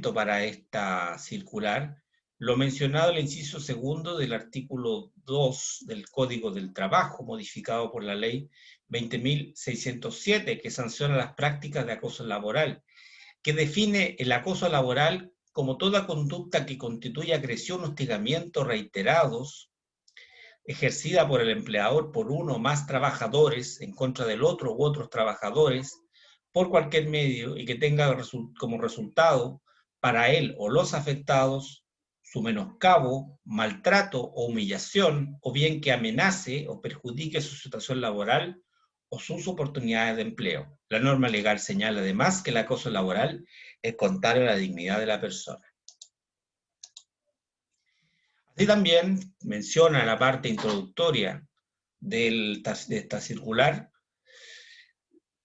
fundamento para esta circular lo mencionado en el inciso segundo del artículo 2 del Código del Trabajo, modificado por la Ley 20.607, que sanciona las prácticas de acoso laboral, que define el acoso laboral como toda conducta que constituye agresión o hostigamiento reiterados ejercida por el empleador por uno o más trabajadores en contra del otro u otros trabajadores por cualquier medio y que tenga como resultado para él o los afectados su menoscabo, maltrato o humillación, o bien que amenace o perjudique su situación laboral o sus oportunidades de empleo. La norma legal señala además que el acoso laboral es contrario a la dignidad de la persona. Así también menciona la parte introductoria de esta circular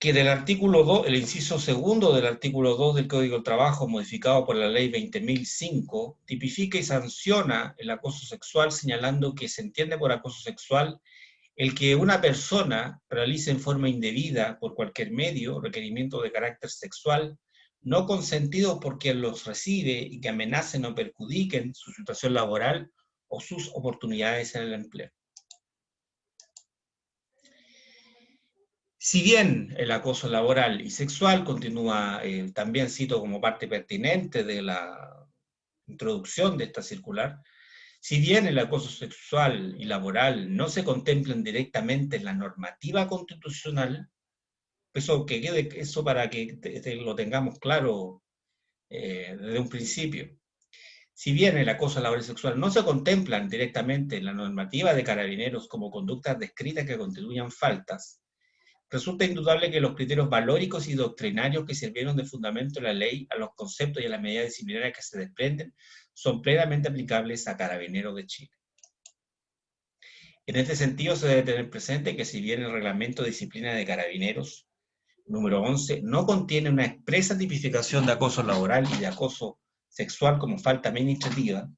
que del artículo 2, el inciso segundo del artículo 2 del Código del Trabajo, modificado por la Ley 20.005, tipifica y sanciona el acoso sexual, señalando que se entiende por acoso sexual el que una persona realice en forma indebida, por cualquier medio, requerimiento de carácter sexual, no consentido por quien los recibe y que amenacen o perjudiquen su situación laboral o sus oportunidades en el empleo. Si bien el acoso laboral y sexual continúa, también cito como parte pertinente de la introducción de esta circular, si bien el acoso sexual y laboral no se contemplan directamente en la normativa constitucional, eso para que lo tengamos claro desde un principio. Si bien el acoso laboral y sexual no se contemplan directamente en la normativa de Carabineros como conductas descritas que constituyan faltas, resulta indudable que los criterios valóricos y doctrinarios que sirvieron de fundamento a la ley, a los conceptos y a las medidas disciplinarias que se desprenden, son plenamente aplicables a Carabineros de Chile. En este sentido, se debe tener presente que si bien el Reglamento de Disciplina de Carabineros, número 11, no contiene una expresa tipificación de acoso laboral y de acoso sexual como falta administrativa,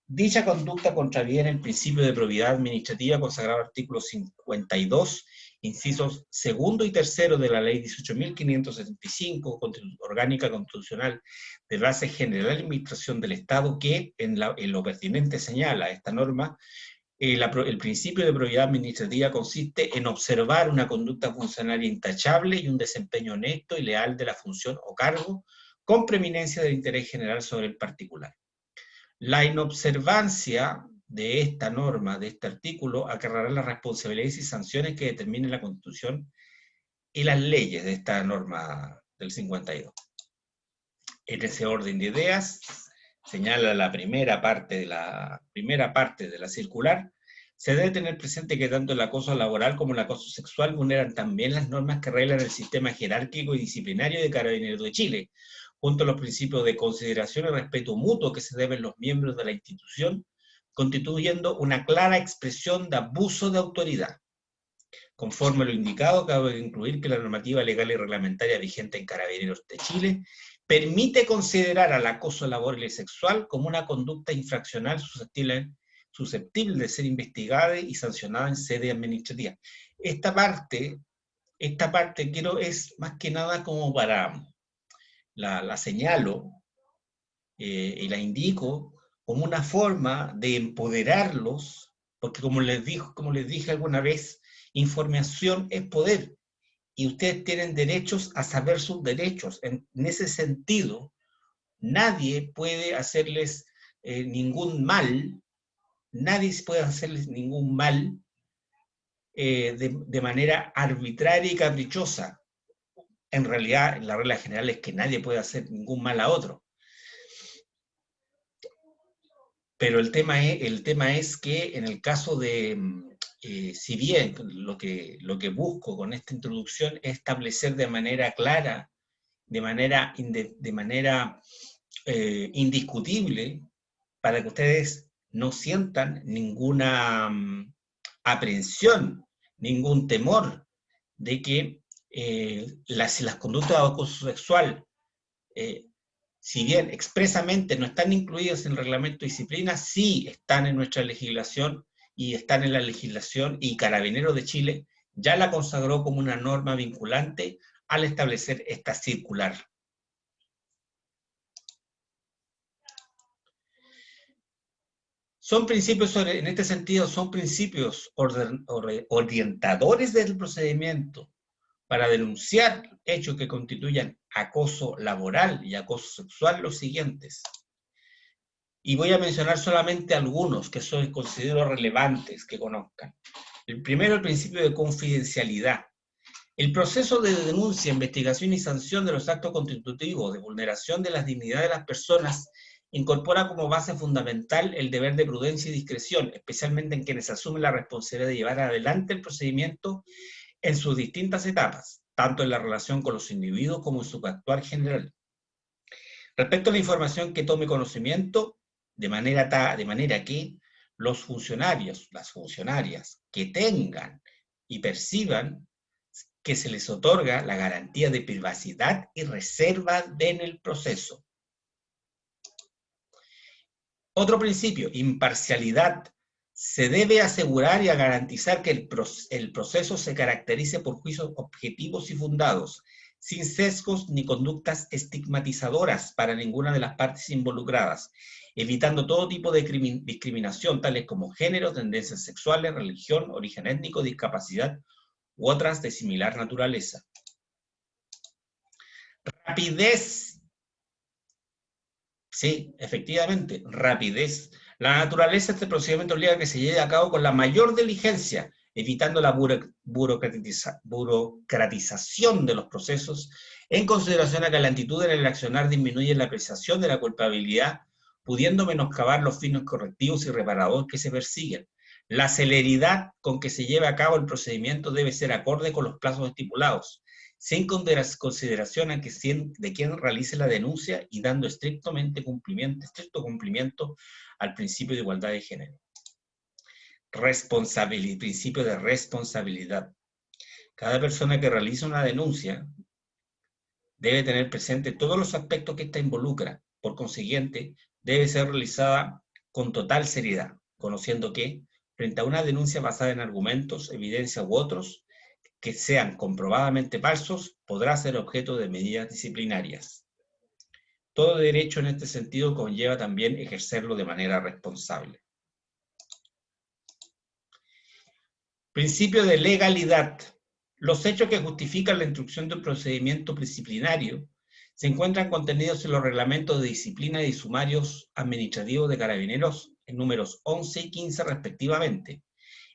dicha conducta contraviene el principio de probidad administrativa consagrado en el artículo 52, incisos segundo y tercero de la Ley 18.575, orgánica constitucional de base general de administración del Estado, que en lo pertinente señala esta norma. El principio de probidad administrativa consiste en observar una conducta funcionaria intachable y un desempeño honesto y leal de la función o cargo, con preeminencia del interés general sobre el particular. La inobservancia de esta norma, de este artículo, acarreará las responsabilidades y sanciones que determine la Constitución y las leyes de esta norma del 52. En ese orden de ideas, señala la primera parte de la circular, se debe tener presente que tanto el acoso laboral como el acoso sexual vulneran también las normas que reglan el sistema jerárquico y disciplinario de Carabineros de Chile, junto a los principios de consideración y respeto mutuo que se deben los miembros de la institución, constituyendo una clara expresión de abuso de autoridad. Conforme a lo indicado, cabe incluir que la normativa legal y reglamentaria vigente en Carabineros de Chile permite considerar al acoso laboral y sexual como una conducta infraccional susceptible de ser investigada y sancionada en sede administrativa. Esta parte es más que nada como para, la señalo y la indico como una forma de empoderarlos, porque como les dije alguna vez, información es poder, y ustedes tienen derechos a saber sus derechos. En ese sentido, nadie puede hacerles ningún mal de manera arbitraria y caprichosa. En realidad, la regla general es que nadie puede hacer ningún mal a otro. Pero el tema es que en el caso de, si bien lo que busco con esta introducción es establecer de manera clara, de manera indiscutible, para que ustedes no sientan ninguna aprehensión, ningún temor de que las conductas de acoso sexual, si bien expresamente no están incluidas en el reglamento de disciplina, sí están en nuestra legislación y están en la legislación, y Carabineros de Chile ya la consagró como una norma vinculante al establecer esta circular. Son principios, en este sentido, son principios orientadores del procedimiento para denunciar hechos que constituyan acoso laboral y acoso sexual los siguientes. Y voy a mencionar solamente algunos que considero relevantes que conozcan. El primero, el principio de confidencialidad. El proceso de denuncia, investigación y sanción de los actos constitutivos de vulneración de la dignidad de las personas incorpora como base fundamental el deber de prudencia y discreción, especialmente en quienes asumen la responsabilidad de llevar adelante el procedimiento en sus distintas etapas, tanto en la relación con los individuos como en su actuar general. Respecto a la información que tome conocimiento, de manera que los funcionarios, las funcionarias que tengan y perciban que se les otorga la garantía de privacidad y reserva en el proceso. Otro principio, imparcialidad. Se debe asegurar y garantizar que el proceso se caracterice por juicios objetivos y fundados, sin sesgos ni conductas estigmatizadoras para ninguna de las partes involucradas, evitando todo tipo de discriminación, tales como género, tendencias sexuales, religión, origen étnico, discapacidad u otras de similar naturaleza. Rapidez. Sí, efectivamente, rapidez. La naturaleza de este procedimiento obliga a que se lleve a cabo con la mayor diligencia, evitando la burocratización de los procesos, en consideración a que la lentitud en el accionar disminuye la apreciación de la culpabilidad, pudiendo menoscabar los fines correctivos y reparadores que se persiguen. La celeridad con que se lleva a cabo el procedimiento debe ser acorde con los plazos estipulados, sin consideración de quien realice la denuncia y dando estricto cumplimiento al principio de igualdad de género. Principio de responsabilidad. Cada persona que realiza una denuncia debe tener presente todos los aspectos que ésta involucra. Por consiguiente, debe ser realizada con total seriedad, conociendo que, frente a una denuncia basada en argumentos, evidencia u otros, que sean comprobadamente falsos, podrá ser objeto de medidas disciplinarias. Todo derecho en este sentido conlleva también ejercerlo de manera responsable. Principio de legalidad. Los hechos que justifican la instrucción de un procedimiento disciplinario se encuentran contenidos en los reglamentos de disciplina y sumarios administrativos de Carabineros en números 11 y 15 respectivamente.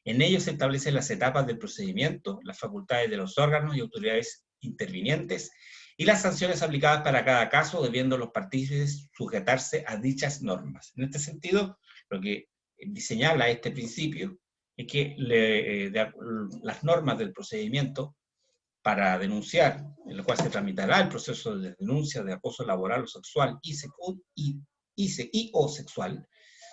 En ellos se establecen las etapas del procedimiento, las facultades de los órganos y autoridades intervinientes y las sanciones aplicadas para cada caso, debiendo los partícipes sujetarse a dichas normas. En este sentido, lo que señala este principio es que las normas del procedimiento para denunciar, en el cual se tramitará el proceso de denuncia de acoso laboral o sexual y o sexual,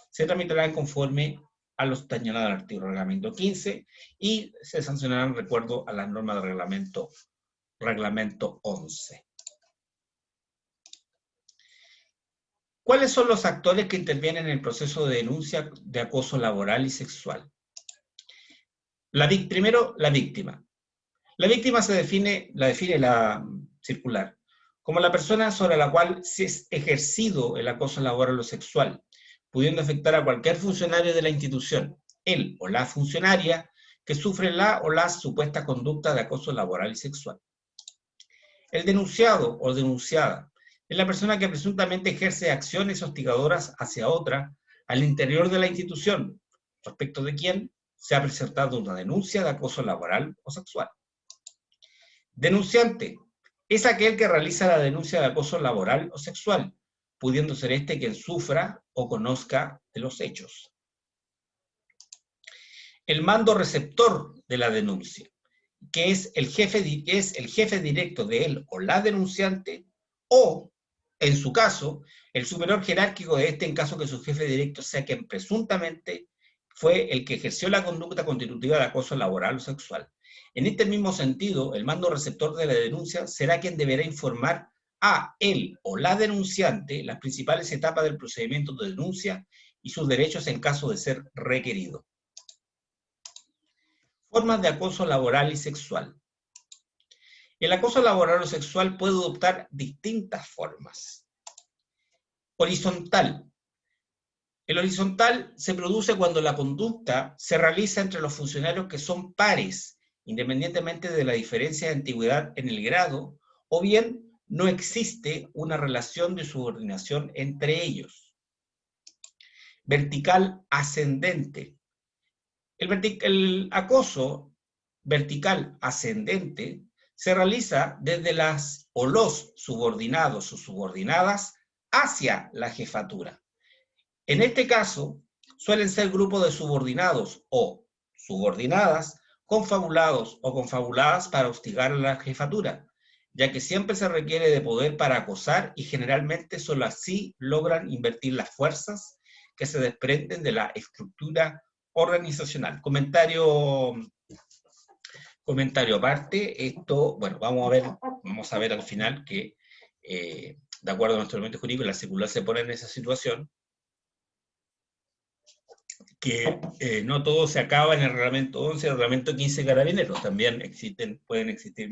se tramitarán conforme a los señalados en el reglamento 15 y se sancionarán de acuerdo a las normas del reglamento 11. ¿Cuáles son los actores que intervienen en el proceso de denuncia de acoso laboral y sexual? Primero, la víctima. La víctima la define la circular como la persona sobre la cual se ha ejercido el acoso laboral o sexual, pudiendo afectar a cualquier funcionario de la institución, él o la funcionaria que sufre la o las supuestas conductas de acoso laboral y sexual. El denunciado o denunciada es la persona que presuntamente ejerce acciones hostigadoras hacia otra al interior de la institución, respecto de quien se ha presentado una denuncia de acoso laboral o sexual. Denunciante es aquel que realiza la denuncia de acoso laboral o sexual, pudiendo ser este quien sufra o conozca de los hechos. El mando receptor de la denuncia, que es el jefe directo de él o la denunciante, o, en su caso, el superior jerárquico de este en caso que su jefe directo sea quien presuntamente fue el que ejerció la conducta constitutiva de acoso laboral o sexual. En este mismo sentido, el mando receptor de la denuncia será quien deberá informar a él o la denunciante las principales etapas del procedimiento de denuncia y sus derechos en caso de ser requerido. Formas de acoso laboral y sexual. El acoso laboral o sexual puede adoptar distintas formas. Horizontal. El horizontal se produce cuando la conducta se realiza entre los funcionarios que son pares, independientemente de la diferencia de antigüedad en el grado, o bien no existe una relación de subordinación entre ellos. Vertical ascendente. El acoso vertical ascendente se realiza desde las o los subordinados o subordinadas hacia la jefatura. En este caso, suelen ser grupos de subordinados o subordinadas confabulados o confabuladas para hostigar a la jefatura, ya que siempre se requiere de poder para acosar y generalmente solo así logran invertir las fuerzas que se desprenden de la estructura organizacional. Comentario aparte, esto, bueno, vamos a ver al final que, de acuerdo a nuestro elemento jurídico, la circular se pone en esa situación, que no todo se acaba en el reglamento 11, el reglamento 15 de Carabineros, también pueden existir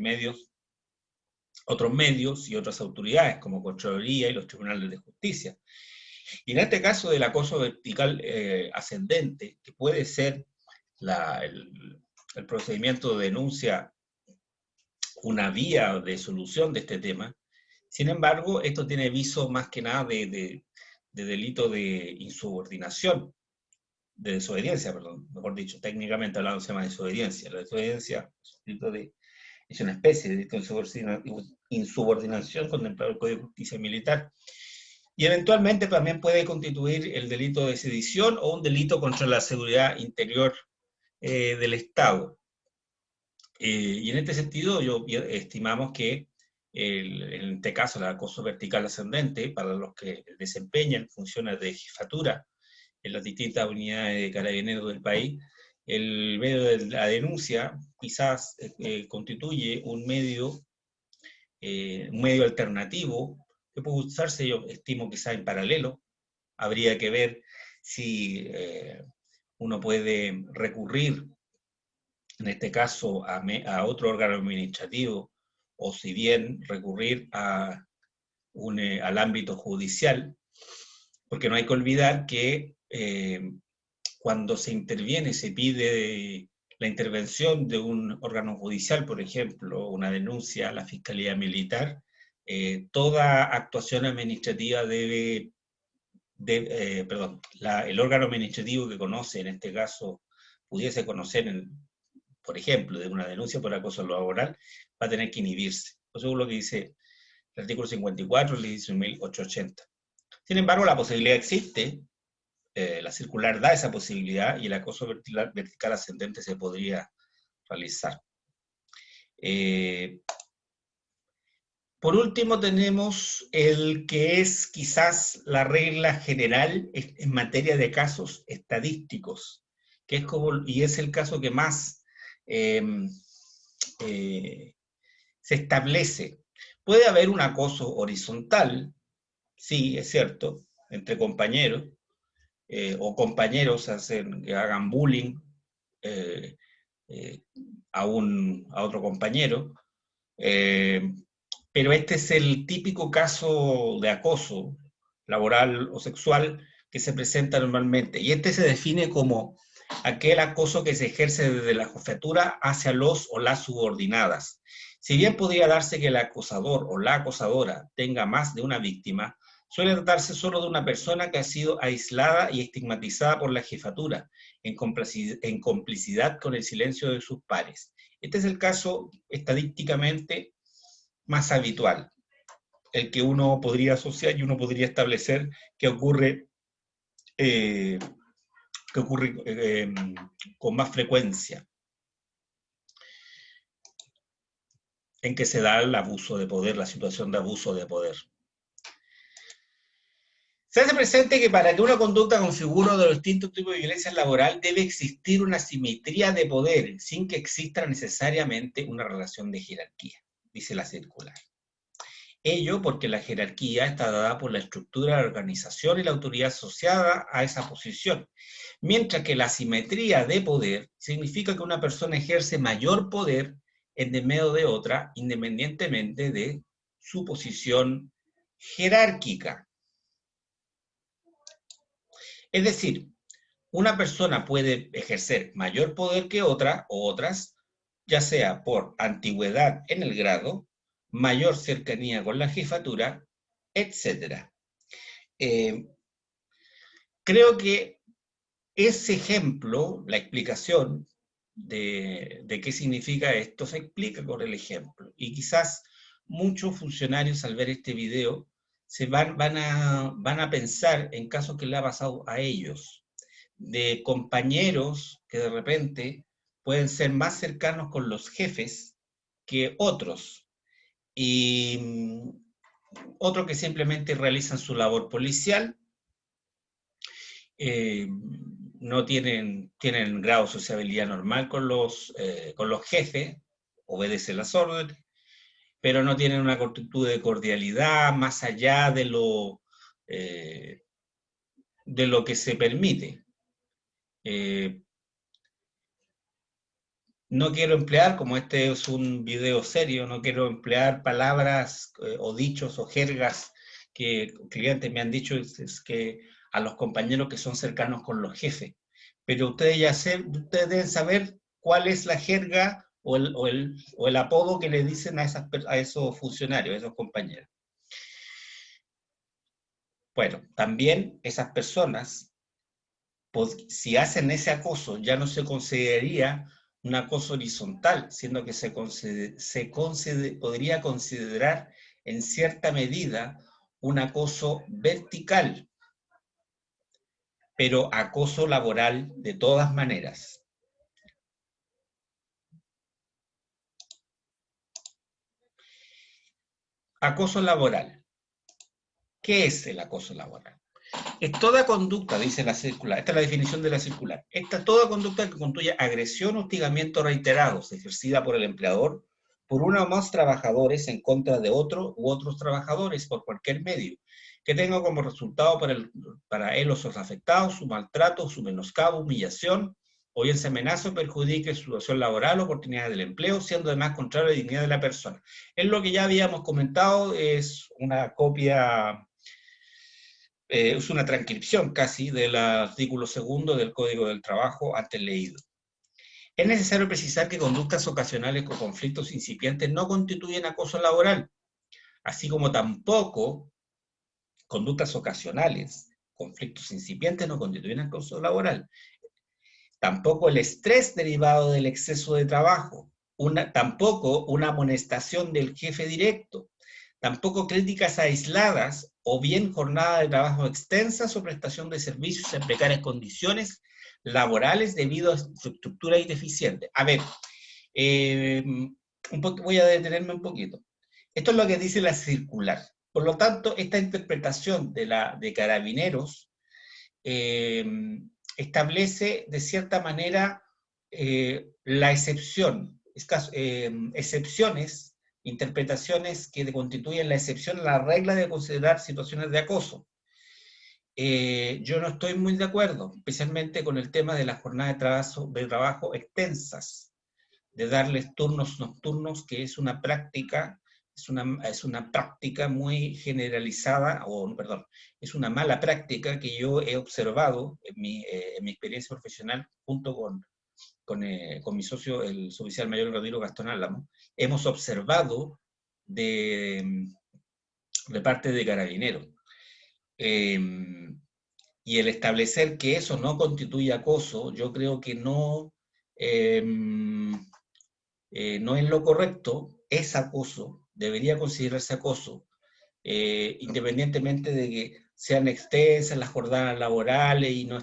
otros medios y otras autoridades, como Contraloría y los tribunales de justicia. Y en este caso del acoso vertical ascendente, que puede ser el procedimiento de denuncia una vía de solución de este tema. Sin embargo, esto tiene viso más que nada de delito de insubordinación, de desobediencia, perdón, mejor dicho, técnicamente hablando se llama desobediencia. La desobediencia es una especie de delito de insubordinación contemplado en el Código de Justicia Militar. Y eventualmente también puede constituir el delito de sedición o un delito contra la seguridad interior del Estado. Y en este sentido, estimamos que en este caso, el acoso vertical ascendente, para los que desempeñan funciones de jefatura en las distintas unidades de carabineros del país, el medio de la denuncia quizás constituye un medio alternativo que puede usarse, yo estimo, quizás en paralelo. Habría que ver si uno puede recurrir en este caso a otro órgano administrativo, o si bien recurrir al ámbito judicial, porque no hay que olvidar que cuando se interviene, se pide la intervención de un órgano judicial, por ejemplo, una denuncia a la Fiscalía Militar, toda actuación administrativa el órgano administrativo que conoce, en este caso, pudiese conocer por ejemplo, de una denuncia por acoso laboral, va a tener que inhibirse. Eso es lo que dice el artículo 54 del 1880. Sin embargo, la posibilidad existe, la circular da esa posibilidad y el acoso vertical ascendente se podría realizar. Por último, tenemos el que es quizás la regla general en materia de casos estadísticos, que es el caso que más se establece. Puede haber un acoso horizontal, sí, es cierto, entre compañeros, o compañeros que hagan bullying a otro compañero, pero este es el típico caso de acoso laboral o sexual que se presenta normalmente, y este se define como aquel acoso que se ejerce desde la jefatura hacia los o las subordinadas. Si bien podría darse que el acosador o la acosadora tenga más de una víctima, suele tratarse solo de una persona que ha sido aislada y estigmatizada por la jefatura, en complicidad con el silencio de sus pares. Este es el caso estadísticamente más habitual, el que uno podría asociar y uno podría establecer que ocurre con más frecuencia, en que se da el abuso de poder, la situación de abuso de poder. Se hace presente que para que una conducta configure uno de los distintos tipos de violencia laboral debe existir una simetría de poder, sin que exista necesariamente una relación de jerarquía, dice la circular. Ello porque la jerarquía está dada por la estructura de la organización y la autoridad asociada a esa posición, mientras que la simetría de poder significa que una persona ejerce mayor poder en medio de otra, independientemente de su posición jerárquica. Es decir, una persona puede ejercer mayor poder que otra o otras, ya sea por antigüedad en el grado, mayor cercanía con la jefatura, etc. Eh, Creo que ese ejemplo, la explicación de qué significa esto, se explica con el ejemplo. Y quizás muchos funcionarios al ver este video van a pensar en casos que le ha pasado a ellos, de compañeros que de repente pueden ser más cercanos con los jefes que otros. Y otros que simplemente realizan su labor policial, eh, no tienen grado de sociabilidad normal con los jefes, obedecen las órdenes, pero no tienen una actitud de cordialidad más allá eh, de lo que se permite. Eh, no quiero emplear, como este es un video serio, no quiero emplear palabras o dichos o jergas que clientes me han dicho, es que a los compañeros que son cercanos con los jefes. Pero ustedes deben saber cuál es la jerga o el apodo que le dicen a esos funcionarios, a esos compañeros. Bueno, también esas personas, pues, si hacen ese acoso, ya no se consideraría un acoso horizontal, siendo que podría considerar en cierta medida un acoso vertical, pero acoso laboral de todas maneras. Acoso laboral. ¿Qué es el acoso laboral? Es toda conducta, dice la circular, esta es la definición de la circular, toda conducta que constituya agresión o hostigamiento reiterados ejercida por el empleador por uno o más trabajadores en contra de otro u otros trabajadores por cualquier medio, que tenga como resultado para él o sus afectados su maltrato, su menoscabo, humillación, o bien se amenaza o perjudique su situación laboral o oportunidades del empleo, siendo además contrario a la dignidad de la persona. Es lo que ya habíamos comentado, es una copia es una transcripción casi del artículo segundo del Código del Trabajo antes leído. Es necesario precisar que conductas ocasionales o conflictos incipientes no constituyen acoso laboral, así como tampoco conductas ocasionales, conflictos incipientes no constituyen acoso laboral. Tampoco el estrés derivado del exceso de trabajo, tampoco una amonestación del jefe directo, tampoco críticas aisladas o bien jornada de trabajo extensas o prestación de servicios en precarias condiciones laborales debido a su estructura deficiente. A ver, voy a detenerme un poquito. Esto es lo que dice la circular. Por lo tanto, esta interpretación de Carabineros eh, establece de cierta manera la excepción, excepciones, interpretaciones que constituyen la excepción a la regla de considerar situaciones de acoso. Yo no estoy muy de acuerdo, especialmente con el tema de las jornadas de trabajo extensas, de darles turnos nocturnos, que es una práctica, es una práctica muy generalizada, o perdón, es una mala práctica que yo he observado en mi experiencia profesional junto con mi socio, el suboficial mayor Rodrigo Gastón Álamo. Hemos observado de parte de Carabineros. Eh, y el establecer que eso no constituye acoso, yo creo que eh, no es lo correcto, es acoso, debería considerarse acoso, independientemente de que sean extensas las jornadas laborales y no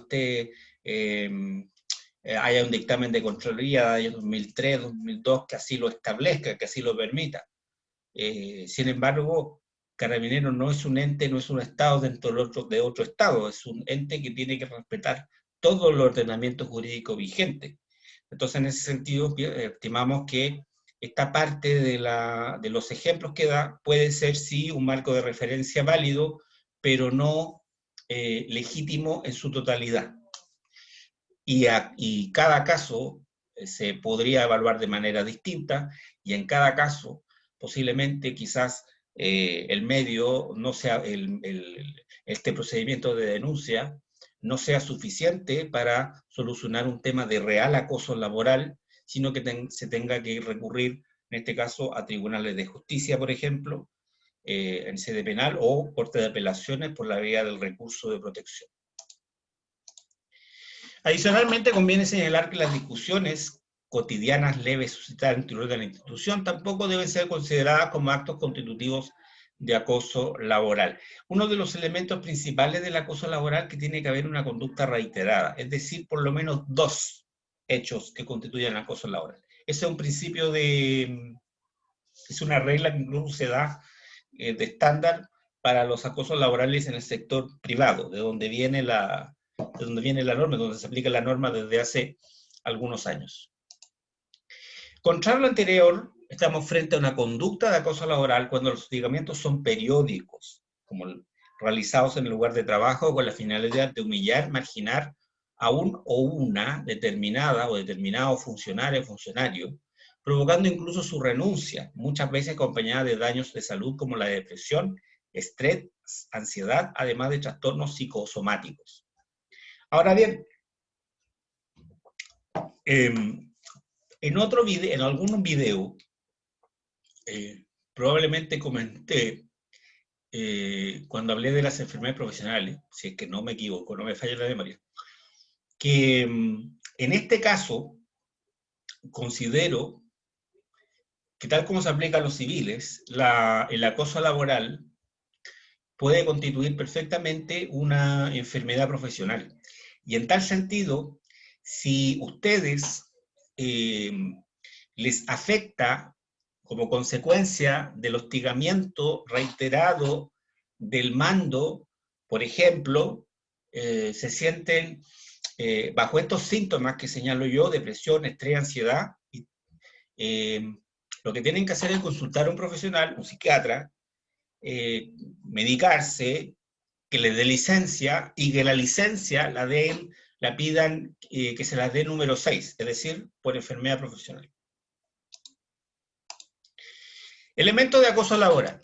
haya un dictamen de Contraloría de año 2003, 2002 que así lo establezca, que así lo permita. Sin embargo, Carabineros no es un ente, no es un Estado dentro de otro Estado, es un ente que tiene que respetar todo el ordenamiento jurídico vigente. Entonces, en ese sentido, estimamos que esta parte de los ejemplos que da puede ser, sí, un marco de referencia válido, pero no legítimo en su totalidad. Y cada caso se podría evaluar de manera distinta, y en cada caso, posiblemente, quizás el medio no sea este procedimiento de denuncia no sea suficiente para solucionar un tema de real acoso laboral, sino que se tenga que recurrir, en este caso, a tribunales de justicia, por ejemplo, en sede penal, o corte de apelaciones por la vía del recurso de protección. Adicionalmente, conviene señalar que las discusiones cotidianas leves suscitadas al interior de la institución tampoco deben ser consideradas como actos constitutivos de acoso laboral. Uno de los elementos principales del acoso laboral es que tiene que haber una conducta reiterada, es decir, por lo menos 2 hechos que constituyan acoso laboral. Ese es un principio es una regla que incluso se da de estándar para los acosos laborales en el sector privado, de donde viene la norma, donde se aplica la norma desde hace algunos años. Contrario a lo anterior, estamos frente a una conducta de acoso laboral cuando los hostigamientos son periódicos, como realizados en el lugar de trabajo con la finalidad de humillar, marginar a un o una determinada o determinado funcionario o funcionario, provocando incluso su renuncia, muchas veces acompañada de daños de salud como la depresión, estrés, ansiedad, además de trastornos psicosomáticos. Ahora bien, en algún video, probablemente comenté, cuando hablé de las enfermedades profesionales, si es que no me equivoco, no me falla la memoria, que en este caso considero que tal como se aplica a los civiles, el acoso laboral puede constituir perfectamente una enfermedad profesional. Y en tal sentido, si ustedes les afecta como consecuencia del hostigamiento reiterado del mando, por ejemplo, se sienten bajo estos síntomas que señalo yo, depresión, estrés, ansiedad, lo que tienen que hacer es consultar a un profesional, un psiquiatra, medicarse, que les dé licencia y que la licencia la pidan que se las dé número 6, es decir, por enfermedad profesional. Elementos de acoso laboral.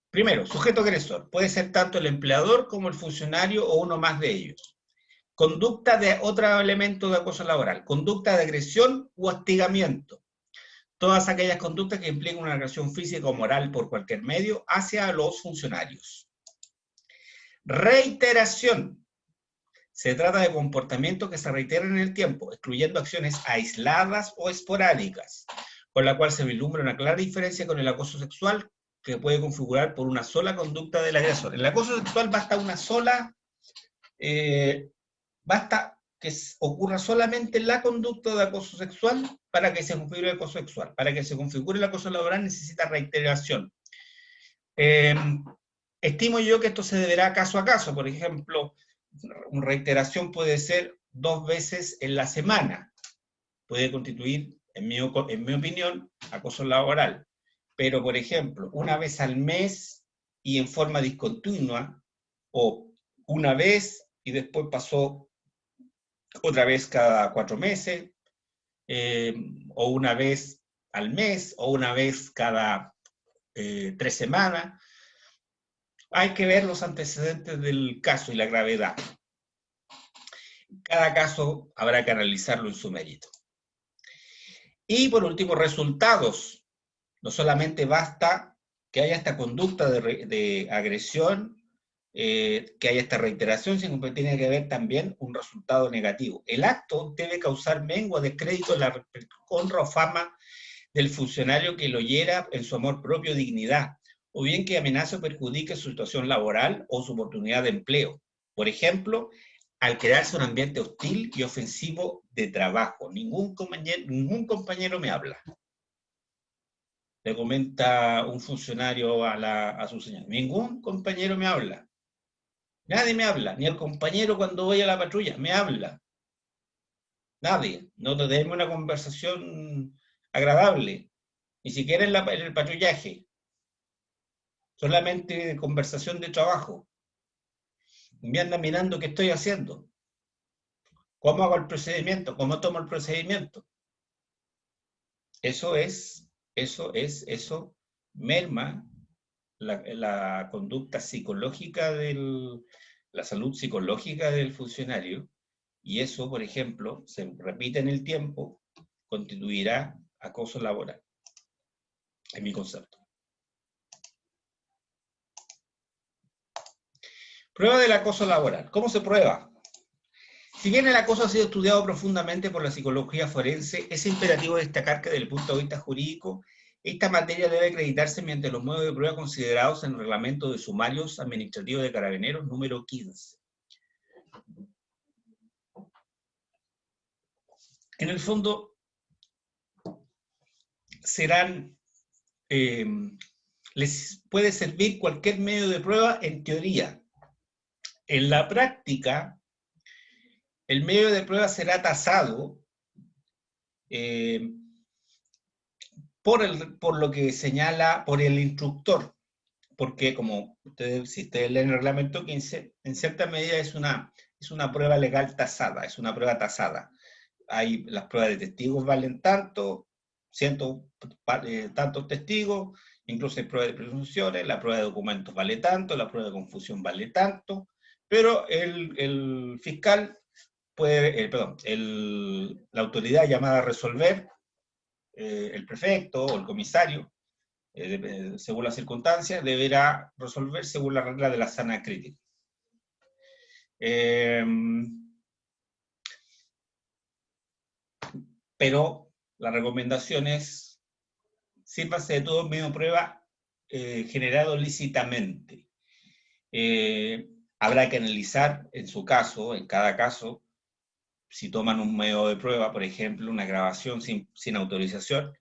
Primero, sujeto agresor. Puede ser tanto el empleador como el funcionario o uno más de ellos. Conducta de otro elemento de acoso laboral. Conducta de agresión u hostigamiento. Todas aquellas conductas que implican una agresión física o moral por cualquier medio hacia los funcionarios. Reiteración. Se trata de comportamientos que se reiteran en el tiempo, excluyendo acciones aisladas o esporádicas, con la cual se vislumbra una clara diferencia con el acoso sexual que puede configurar por una sola conducta del agresor. En el acoso sexual basta basta que ocurra solamente la conducta de acoso sexual para que se configure el acoso sexual. Para que se configure el acoso laboral necesita reiteración. Estimo yo que esto se deberá caso a caso. Por ejemplo, una reiteración puede ser 2 veces en la semana. Puede constituir, en mi opinión, acoso laboral. Pero, por ejemplo, una vez al mes y en forma discontinua, o una vez y después pasó otra vez cada 4 meses, o una vez al mes, o una vez cada 3 semanas. Hay que ver los antecedentes del caso y la gravedad. Cada caso habrá que analizarlo en su mérito. Y por último, resultados. No solamente basta que haya esta conducta de agresión, que haya esta reiteración, sino que tiene que haber también un resultado negativo. El acto debe causar mengua de crédito en la honra o fama del funcionario que lo hiera en su amor propio o dignidad, o bien que amenace o perjudique su situación laboral o su oportunidad de empleo. Por ejemplo, al crearse un ambiente hostil y ofensivo de trabajo. Ningún compañero me habla. Le comenta un funcionario a su señor. Ningún compañero me habla. Nadie me habla. Ni el compañero cuando voy a la patrulla me habla. Nadie. No tenemos una conversación agradable. Ni siquiera en el patrullaje. Solamente conversación de trabajo. Me andan mirando qué estoy haciendo. ¿Cómo hago el procedimiento? ¿Cómo tomo el procedimiento? Eso merma la conducta psicológica la salud psicológica del funcionario, y eso, por ejemplo, se repite en el tiempo, constituirá acoso laboral, en mi concepto. Prueba del acoso laboral. ¿Cómo se prueba? Si bien el acoso ha sido estudiado profundamente por la psicología forense, es imperativo destacar que desde el punto de vista jurídico, esta materia debe acreditarse mediante los modos de prueba considerados en el Reglamento de Sumarios Administrativos de Carabineros número 15. En el fondo, les puede servir cualquier medio de prueba en teoría. En la práctica, el medio de prueba será tasado por lo que señala por el instructor, porque como si ustedes leen el reglamento 15, en cierta medida es una prueba legal tasada, es una prueba tasada. Las pruebas de testigos valen tanto, tantos testigos, incluso hay pruebas de presunciones, la prueba de documentos vale tanto, la prueba de confusión vale tanto, pero el fiscal puede, la autoridad llamada a resolver, el prefecto o el comisario, según las circunstancias, deberá resolver según la regla de la sana crítica. Pero la recomendación es, sírvase de todo medio de prueba generado lícitamente. Habrá que analizar en su caso, en cada caso, si toman un medio de prueba, por ejemplo, una grabación sin autorización,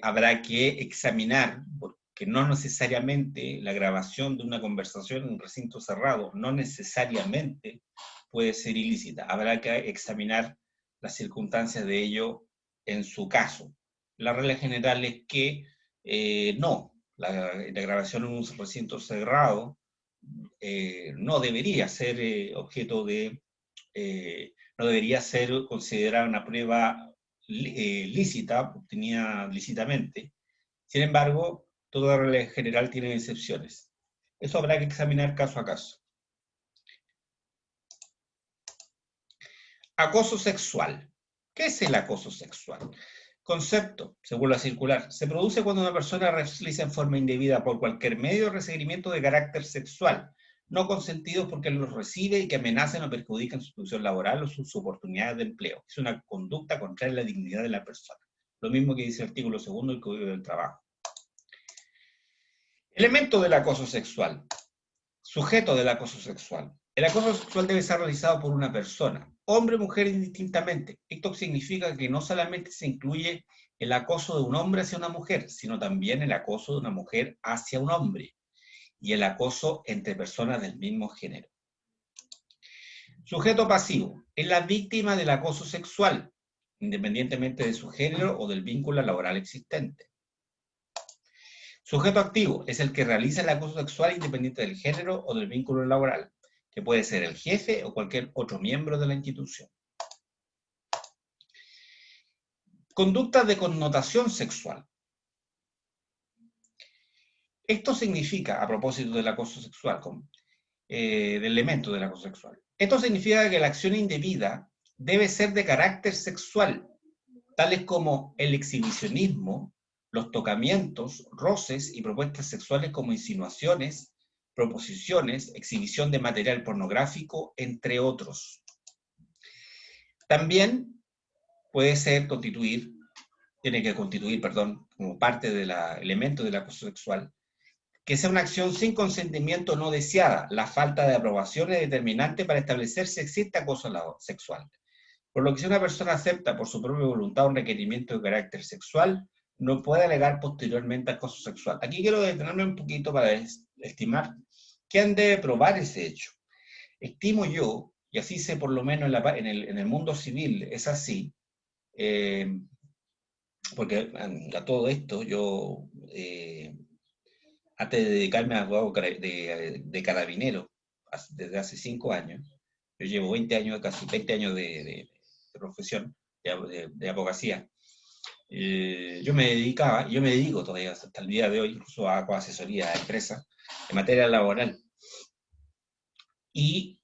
habrá que examinar, porque no necesariamente la grabación de una conversación en un recinto cerrado, no necesariamente puede ser ilícita. Habrá que examinar las circunstancias de ello en su caso. La regla general es que no, la grabación en un recinto cerrado no debería ser objeto de, no debería ser considerada una prueba lícita, obtenida lícitamente. Sin embargo, toda regla general tiene excepciones. Eso habrá que examinar caso a caso. Acoso sexual. ¿Qué es el acoso sexual? Concepto, según la circular, se produce cuando una persona realiza en forma indebida por cualquier medio requerimiento de carácter sexual, no consentidos porque los recibe y que amenacen o perjudican su situación laboral o sus oportunidades de empleo. Es una conducta contraria a la dignidad de la persona. Lo mismo que dice el artículo 2 del Código del Trabajo. Elemento del acoso sexual. Sujeto del acoso sexual. El acoso sexual debe ser realizado por una persona, hombre o mujer indistintamente. Esto significa que no solamente se incluye el acoso de un hombre hacia una mujer, sino también el acoso de una mujer hacia un hombre y el acoso entre personas del mismo género. Sujeto pasivo. Es la víctima del acoso sexual, independientemente de su género o del vínculo laboral existente. Sujeto activo es el que realiza el acoso sexual independiente del género o del vínculo laboral, que puede ser el jefe o cualquier otro miembro de la institución. Conductas de connotación sexual. Esto significa, a propósito del acoso sexual, del elemento del acoso sexual, esto significa que la acción indebida debe ser de carácter sexual, tales como el exhibicionismo, los tocamientos, roces y propuestas sexuales como insinuaciones, proposiciones, exhibición de material pornográfico, entre otros. También puede ser tiene que constituir, como parte del elemento del acoso sexual, que sea una acción sin consentimiento no deseada. La falta de aprobación es determinante para establecer si existe acoso sexual. Por lo que si una persona acepta por su propia voluntad un requerimiento de carácter sexual, no puede alegar posteriormente acoso sexual. Aquí quiero detenerme un poquito para estimar quién debe probar ese hecho. Estimo yo, y así sé por lo menos en el mundo civil, es así, porque a todo esto yo, antes de dedicarme a abogado de carabinero, desde hace 5 años, yo llevo 20 años, casi 20 años de profesión, de abogacía. Yo me dedico todavía hasta el día de hoy, incluso hago asesoría a empresas en materia laboral. y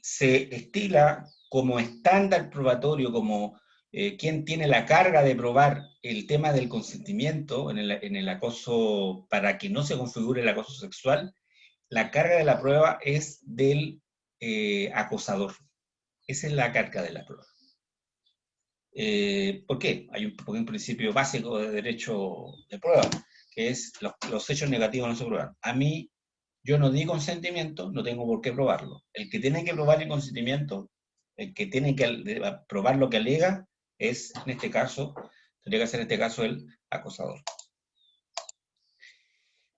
se estila como estándar probatorio, como quien tiene la carga de probar el tema del consentimiento en el acoso, para que no se configure el acoso sexual, la carga de la prueba es del acosador. Esa es la carga de la prueba. ¿Por qué? Porque hay un principio básico de derecho de prueba, que es los hechos negativos no se prueban. A mí, yo no di consentimiento, no tengo por qué probarlo. El que tiene que probar el consentimiento, el que tiene que probar lo que alega, es, en este caso, tendría que ser en este caso el acosador.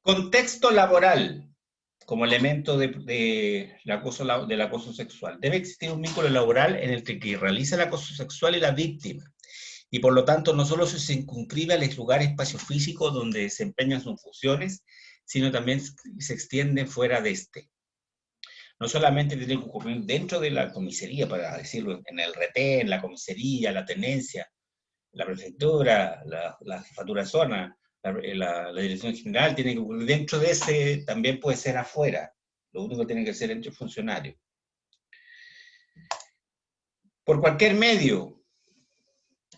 Contexto laboral como elemento del acoso sexual. Debe existir un vínculo laboral en el que realiza el acoso sexual y la víctima. Y por lo tanto, no solo se circunscribe al lugar espacio físico donde desempeñan sus funciones, sino también se extiende fuera de este. No solamente tiene que ocurrir dentro de la comisaría, para decirlo, en el retén, en la comisaría, la tenencia, la prefectura, la jefatura de zona, la dirección general, tiene que ocurrir dentro de ese, también puede ser afuera. Lo único que tiene que ser entre funcionarios. Por cualquier medio,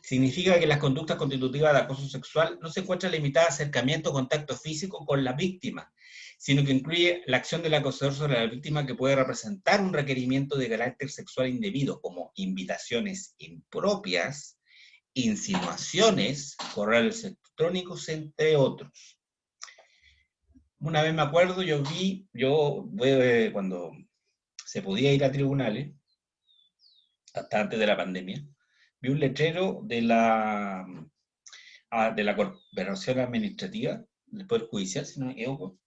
significa que las conductas constitutivas de acoso sexual no se encuentran limitadas a acercamiento o contacto físico con la víctima, sino que incluye la acción del acosador sobre la víctima, que puede representar un requerimiento de carácter sexual indebido, como invitaciones impropias, insinuaciones, correos electrónicos, entre otros. Una vez me acuerdo, cuando se podía ir a tribunales, hasta antes de la pandemia, vi un letrero de la Corporación Administrativa, del Poder Judicial, si no me equivoco,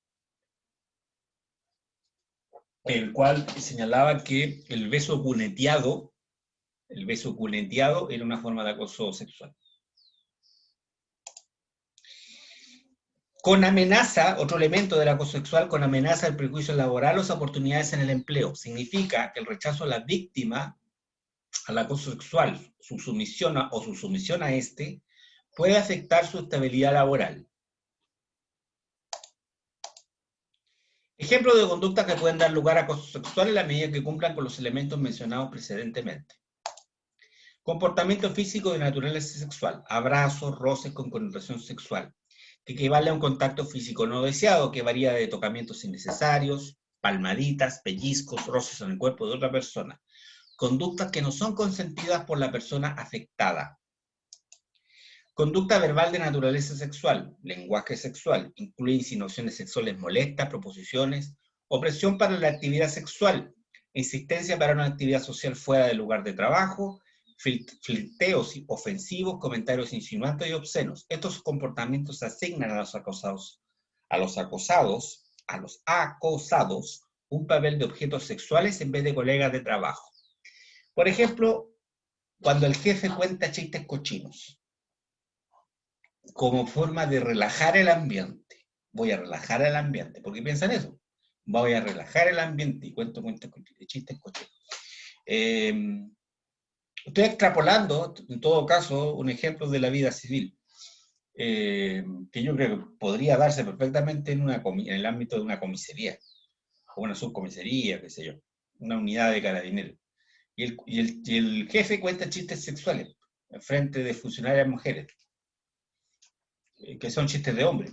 el cual señalaba que el beso cuneteado era una forma de acoso sexual. Con amenaza, otro elemento del acoso sexual, con amenaza del perjuicio laboral o las oportunidades en el empleo. Significa que el rechazo a la víctima al acoso sexual, su sumisión a este, puede afectar su estabilidad laboral. Ejemplos de conductas que pueden dar lugar a acoso sexual en la medida que cumplan con los elementos mencionados precedentemente. Comportamiento físico de naturaleza sexual, abrazos, roces con connotación sexual, que equivale a un contacto físico no deseado, que varía de tocamientos innecesarios, palmaditas, pellizcos, roces en el cuerpo de otra persona. Conductas que no son consentidas por la persona afectada. Conducta verbal de naturaleza sexual, lenguaje sexual, incluye insinuaciones sexuales molestas, proposiciones, opresión para la actividad sexual, insistencia para una actividad social fuera del lugar de trabajo, flirteos ofensivos, comentarios insinuantes y obscenos. Estos comportamientos asignan a los acosados un papel de objetos sexuales en vez de colegas de trabajo. Por ejemplo, cuando el jefe cuenta chistes cochinos, como forma de relajar el ambiente. Voy a relajar el ambiente. ¿Por qué piensan eso? Voy a relajar el ambiente y cuento chistes cochinos. Estoy extrapolando, en todo caso, un ejemplo de la vida civil, que yo creo que podría darse perfectamente en el ámbito de una comisaría, o una subcomisaría, qué sé yo, una unidad de carabineros. Y el jefe cuenta chistes sexuales en frente de funcionarias mujeres, que son chistes de hombre,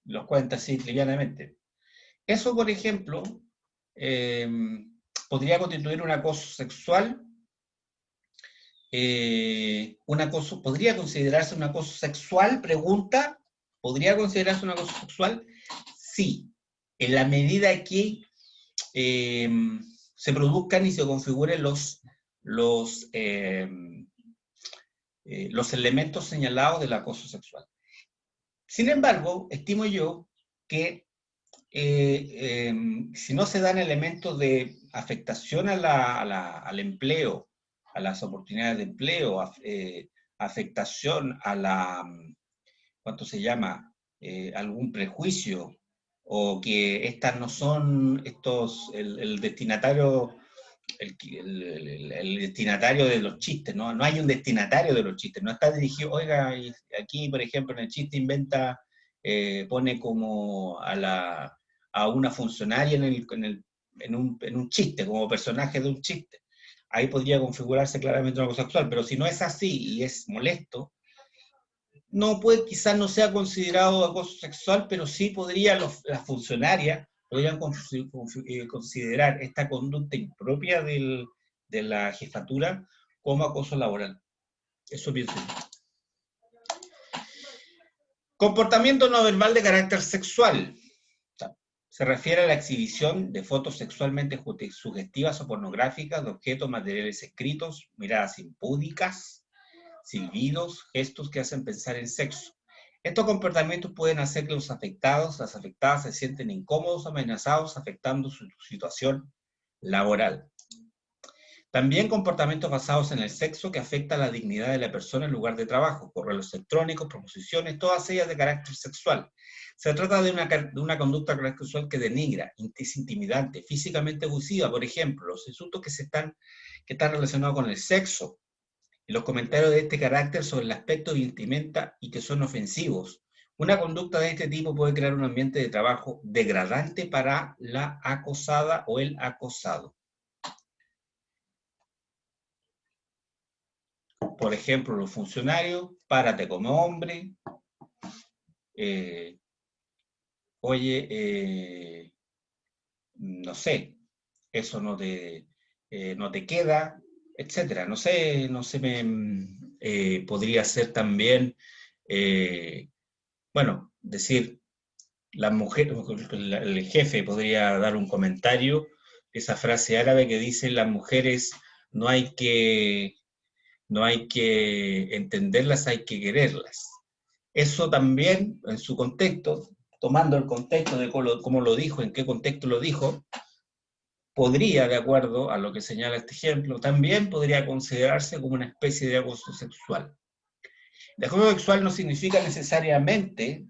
los cuenta así livianamente. Eso, por ejemplo, podría constituir un acoso sexual. ¿Podría considerarse un acoso sexual? Pregunta. ¿Podría considerarse un acoso sexual? Sí, en la medida que se produzcan y se configuren los elementos señalados del acoso sexual. Sin embargo, estimo yo que si no se dan elementos de afectación al empleo, a las oportunidades de empleo, afectación a ¿cuánto se llama? Algún prejuicio, o que estas no son el destinatario, el destinatario de los chistes, ¿no? No hay un destinatario de los chistes, no está dirigido, oiga, aquí, por ejemplo, en el chiste pone como a una funcionaria en un chiste, como personaje de un chiste. Ahí podría configurarse claramente un acoso sexual, pero si no es así y es molesto, no puede, quizás no sea considerado acoso sexual, pero sí podría las funcionarias podrían considerar esta conducta impropia de la jefatura como acoso laboral. Eso pienso yo. Comportamiento no verbal de carácter sexual. Se refiere a la exhibición de fotos sexualmente sugestivas o pornográficas de objetos materiales escritos, miradas impúdicas, silbidos, gestos que hacen pensar en sexo. Estos comportamientos pueden hacer que los afectados, las afectadas se sienten incómodos o amenazados, afectando su situación laboral. También comportamientos basados en el sexo que afectan la dignidad de la persona en lugar de trabajo, correos electrónicos, proposiciones, todas ellas de carácter sexual. Se trata de una conducta de carácter sexual que denigra, es intimidante, físicamente abusiva, por ejemplo, los insultos que están relacionados con el sexo, y los comentarios de este carácter sobre el aspecto de vestimenta y que son ofensivos. Una conducta de este tipo puede crear un ambiente de trabajo degradante para la acosada o el acosado. Por ejemplo, los funcionarios, párate como hombre, oye, no sé, eso no te queda, etcétera. No sé, podría ser también, bueno, decir, la mujer, el jefe podría dar un comentario, esa frase árabe que dice, las mujeres no hay que, no hay que entenderlas, hay que quererlas. Eso también, en su contexto, tomando el contexto de cómo lo dijo, en qué contexto lo dijo, podría, de acuerdo a lo que señala este ejemplo, también podría considerarse como una especie de acoso sexual. El acoso sexual no significa necesariamente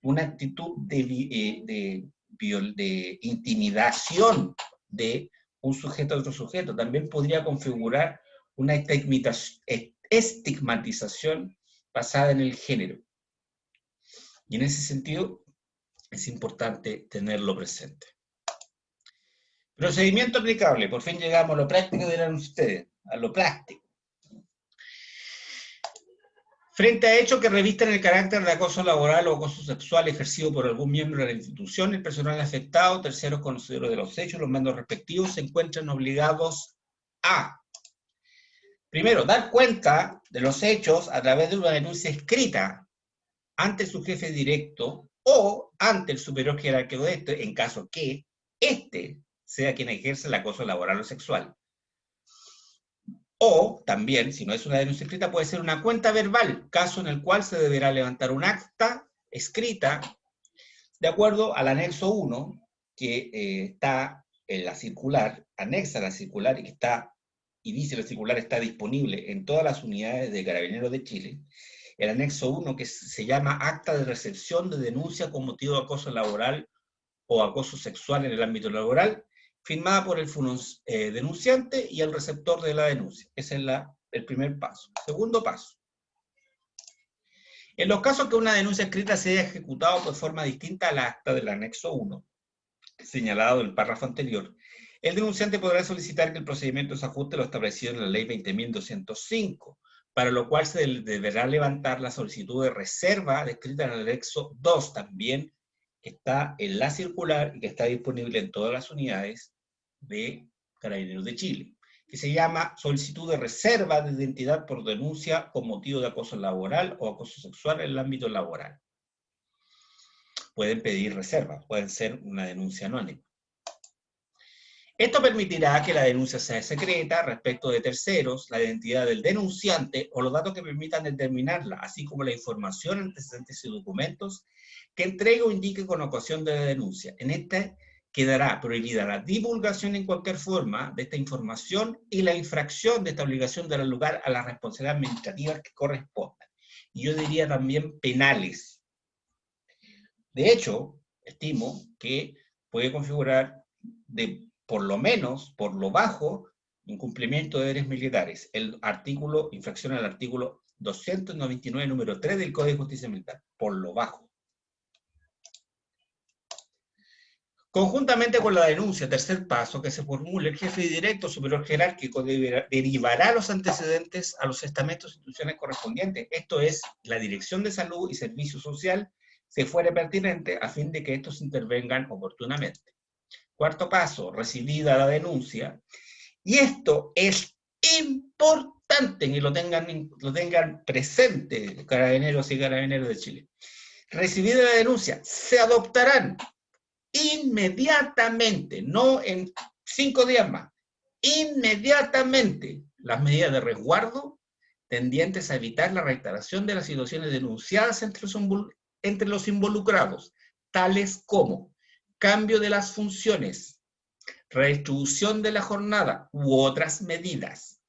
una actitud de intimidación de un sujeto a otro sujeto. También podría configurar una estigmatización basada en el género. Y en ese sentido es importante tenerlo presente. Procedimiento aplicable. Por fin llegamos a lo práctico, dirán ustedes, a lo práctico. Frente a hechos que revisten el carácter de acoso laboral o acoso sexual ejercido por algún miembro de la institución, el personal afectado, terceros conocedores de los hechos, los mandos respectivos, se encuentran obligados a, primero, dar cuenta de los hechos a través de una denuncia escrita ante su jefe directo o ante el superior jerárquico de este, en caso que éste sea quien ejerce el acoso laboral o sexual. O también, si no es una denuncia escrita, puede ser una cuenta verbal, caso en el cual se deberá levantar un acta escrita de acuerdo al anexo 1, que está en la circular, anexa a la circular y dice la circular está disponible en todas las unidades de Carabineros de Chile. El anexo 1, que se llama Acta de Recepción de Denuncia con motivo de acoso laboral o acoso sexual en el ámbito laboral, firmada por el denunciante y el receptor de la denuncia. Ese es el primer paso. Segundo paso. En los casos que una denuncia escrita se haya ejecutado de forma distinta al acta del anexo 1, señalado en el párrafo anterior, el denunciante podrá solicitar que el procedimiento se ajuste a lo establecido en la ley 20.205, para lo cual se deberá levantar la solicitud de reserva descrita en el anexo 2 también, que está en la circular y que está disponible en todas las unidades de Carabineros de Chile, que se llama solicitud de reserva de identidad por denuncia con motivo de acoso laboral o acoso sexual en el ámbito laboral. Pueden pedir reserva, pueden ser una denuncia anónima. Esto permitirá que la denuncia sea secreta respecto de terceros, la identidad del denunciante o los datos que permitan determinarla, así como la información, antecedentes y documentos que entregue o indique con ocasión de la denuncia. En esta quedará prohibida la divulgación en cualquier forma de esta información y la infracción de esta obligación dará lugar a las responsabilidades administrativas que correspondan. Y yo diría también penales. De hecho, estimo que puede configurar por lo menos, por lo bajo, incumplimiento de deberes militares. Infracción al artículo 299, número 3 del Código de Justicia Militar, por lo bajo. Conjuntamente con la denuncia, tercer paso, que se formule, el jefe directo superior jerárquico derivará los antecedentes a los estamentos e instituciones correspondientes. Esto es, la Dirección de Salud y Servicio Social, se fuere pertinente, a fin de que estos intervengan oportunamente. Cuarto paso, recibida la denuncia, y esto es importante que lo tengan presente carabineros y carabineros de Chile. Recibida la denuncia, se adoptarán inmediatamente, no en 5 días más, inmediatamente las medidas de resguardo tendientes a evitar la reiteración de las situaciones denunciadas entre los involucrados, tales como cambio de las funciones, redistribución de la jornada u otras medidas.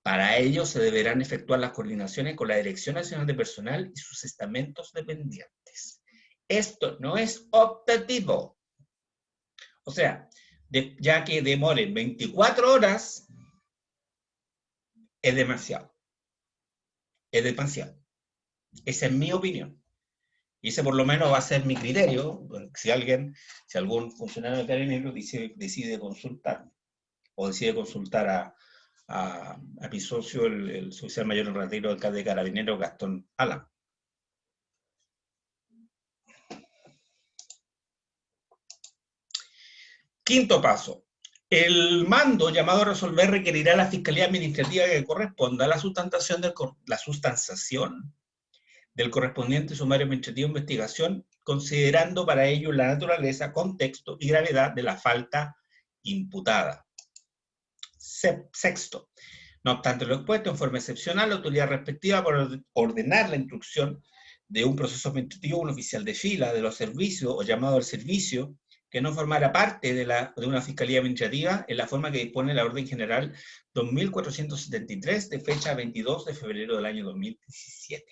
Para ello se deberán efectuar las coordinaciones con la Dirección Nacional de Personal y sus estamentos dependientes. Esto no es optativo. O sea, ya que demoren 24 horas, es demasiado. Es demasiado. Esa es mi opinión. Y ese por lo menos va a ser mi criterio, si algún funcionario de Carabineros decide consultar, o decide consultar a mi socio, el oficial mayor en retiro de Carabineros, Gastón Alan. Quinto paso. El mando llamado a resolver requerirá a la Fiscalía Administrativa que corresponda a la sustanciación del correspondiente sumario administrativo de investigación, considerando para ello la naturaleza, contexto y gravedad de la falta imputada. Sexto. No obstante lo expuesto, en forma excepcional, la autoridad respectiva por ordenar la instrucción de un proceso administrativo, un oficial de fila de los servicios o llamado al servicio, que no formara parte de una fiscalía administrativa en la forma que dispone la Orden General 2473 de fecha 22 de febrero del año 2017.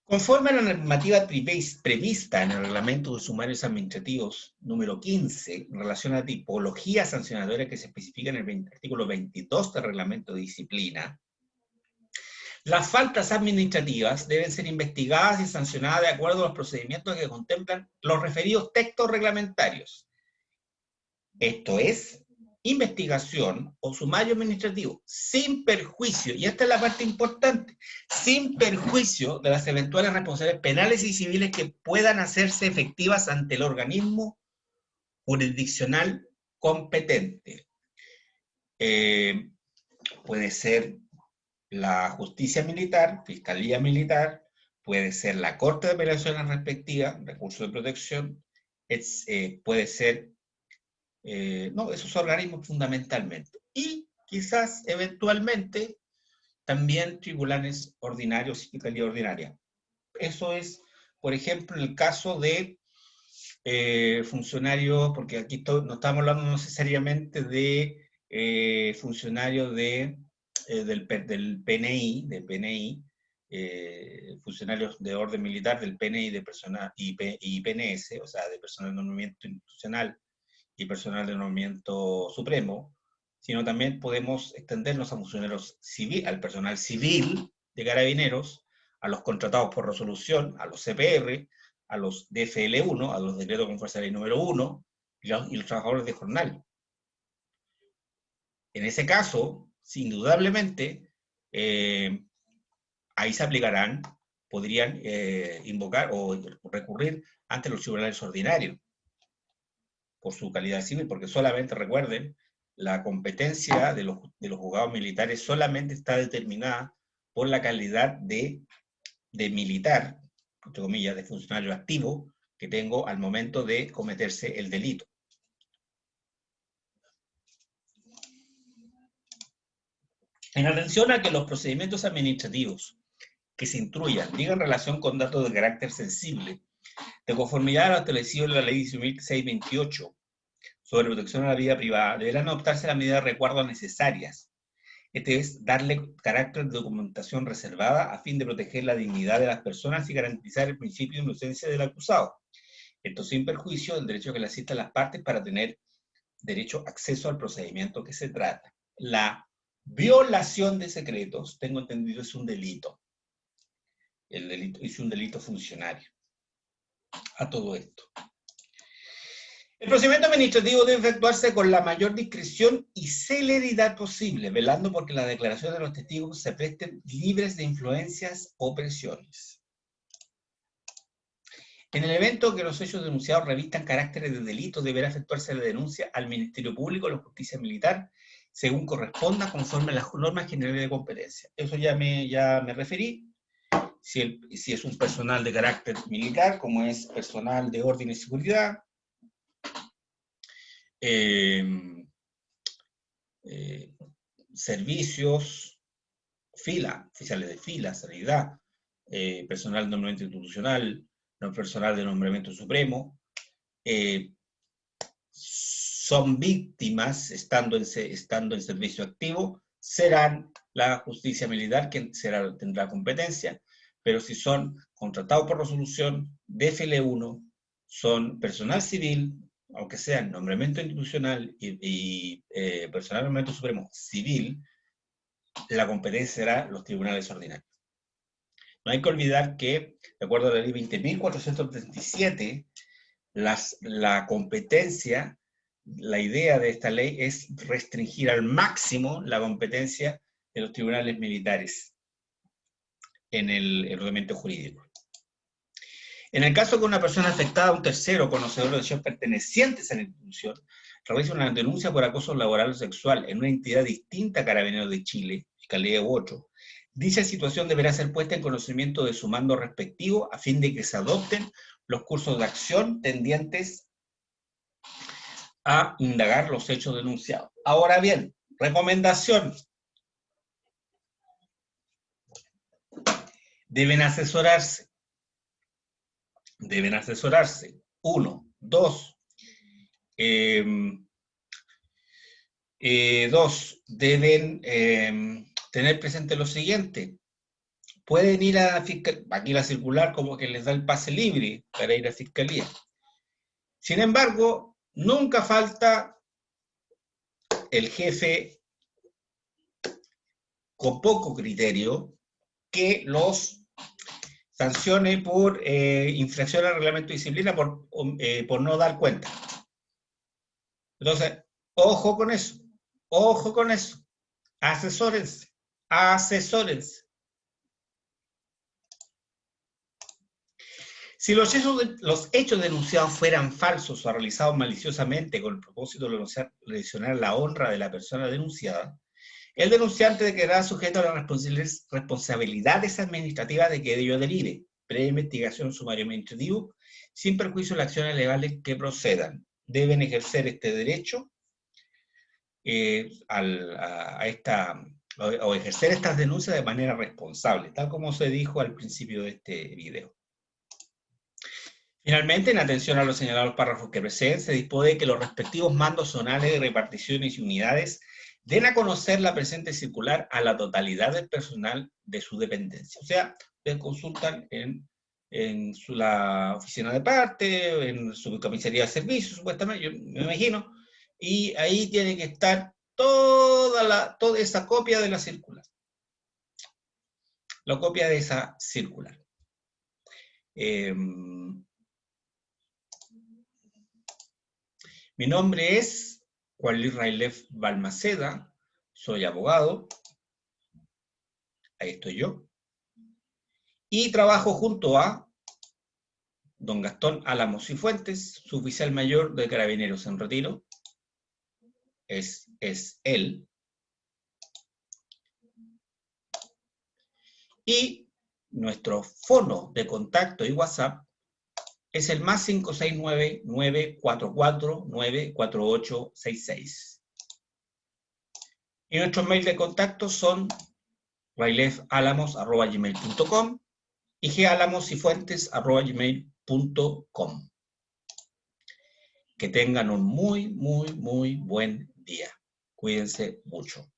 Conforme a la normativa prevista en el Reglamento de Sumarios Administrativos número 15, en relación a tipologías sancionadoras que se especifican en el artículo 22 del Reglamento de Disciplina, las faltas administrativas deben ser investigadas y sancionadas de acuerdo a los procedimientos que contemplan los referidos textos reglamentarios. Esto es, investigación o sumario administrativo, sin perjuicio, y esta es la parte importante, sin perjuicio de las eventuales responsabilidades penales y civiles que puedan hacerse efectivas ante el organismo jurisdiccional competente. Puede ser la justicia militar, fiscalía militar, puede ser la Corte de Apelaciones respectiva, recurso de protección, puede ser esos organismos fundamentalmente. Y quizás, eventualmente, también tribunales ordinarios y fiscalía ordinaria. Eso es, por ejemplo, en el caso de funcionarios, porque aquí no estamos hablando necesariamente de funcionarios del PNI, funcionarios de orden militar del PNI y PNS, o sea, de personal de nombramiento institucional y personal de nombramiento supremo, sino también podemos extendernos a funcionarios civiles, al personal civil de carabineros, a los contratados por resolución, a los CPR, a los DFL1, a los decretos con fuerza de ley número 1, y los trabajadores de jornal. En ese caso, indudablemente, ahí se aplicarán, podrían invocar o recurrir ante los tribunales ordinarios por su calidad civil, porque solamente recuerden, la competencia de los juzgados militares solamente está determinada por la calidad de militar, entre comillas, de funcionario activo que tengo al momento de cometerse el delito. En atención a que los procedimientos administrativos que se instruyan digan relación con datos de carácter sensible, de conformidad a lo establecido en la Ley 1628 sobre protección a la vida privada, deberán adoptarse las medidas de resguardo necesarias. Este es darle carácter de documentación reservada a fin de proteger la dignidad de las personas y garantizar el principio de inocencia del acusado. Esto sin perjuicio del derecho que le asistan las partes para tener derecho a acceso al procedimiento que se trata. La violación de secretos, tengo entendido, es un delito. El delito es un delito funcionario. a todo esto. El procedimiento administrativo debe efectuarse con la mayor discreción y celeridad posible, velando porque las declaraciones de los testigos se presten libres de influencias o presiones. En el evento que los hechos denunciados revistan caracteres de delito, deberá efectuarse la denuncia al Ministerio Público o a la Justicia Militar, según corresponda, conforme a las normas generales de competencia. Eso ya me referí. Si es un personal de carácter militar, como es personal de orden y seguridad, servicios, oficiales de fila, sanidad, personal normalmente institucional, no personal de nombramiento supremo, son víctimas estando en servicio activo, serán la justicia militar quien tendrá competencia, pero si son contratados por resolución de FL1, son personal civil, aunque sean nombramiento institucional y personal de nombramiento supremo civil, la competencia será los tribunales ordinarios. No hay que olvidar que, de acuerdo a la ley 20.437, la competencia, la idea de esta ley es restringir al máximo la competencia de los tribunales militares en el ordenamiento jurídico. En el caso que una persona afectada a un tercero conocedor de hechos pertenecientes a la institución realiza una denuncia por acoso laboral o sexual en una entidad distinta a Carabineros de Chile, Fiscalía u otro, dicha situación deberá ser puesta en conocimiento de su mando respectivo a fin de que se adopten los cursos de acción tendientes a indagar los hechos denunciados. Ahora bien, recomendación. Deben asesorarse. Deben asesorarse. 1. 2. 2. Deben tener presente lo siguiente. Pueden ir a la fiscalía, aquí la circular como que les da el pase libre para ir a fiscalía. Sin embargo, nunca falta el jefe con poco criterio que los sancione por infracción al reglamento de disciplina por no dar cuenta. Entonces, ojo con eso, asesórense. Si los hechos denunciados fueran falsos o realizados maliciosamente con el propósito de lesionar la honra de la persona denunciada, el denunciante quedará sujeto a las responsabilidades administrativas de que de ello derive, previa investigación sumario administrativo, sin perjuicio de las acciones legales que procedan. Deben ejercer este derecho o ejercer estas denuncias de manera responsable, tal como se dijo al principio de este video. Finalmente, en atención a lo señalado en los párrafos que preceden, se dispone que los respectivos mandos zonales de reparticiones y unidades den a conocer la presente circular a la totalidad del personal de su dependencia. O sea, ustedes consultan en la oficina de parte, en su comisaría de servicio, supuestamente, yo me imagino, y ahí tiene que estar toda esa copia de la circular. La copia de esa circular. Mi nombre es Juan Luis Railef Balmaceda, soy abogado, ahí estoy yo, y trabajo junto a don Gastón Álamos y Fuentes, suboficial mayor de Carabineros en retiro, es él, y nuestro fono de contacto y WhatsApp es el más 569-944-94866. Y nuestros mails de contacto son railefalamos@gmail.com y gaalamosyfuentes@gmail.com. Que tengan un muy, muy, muy buen día. Cuídense mucho.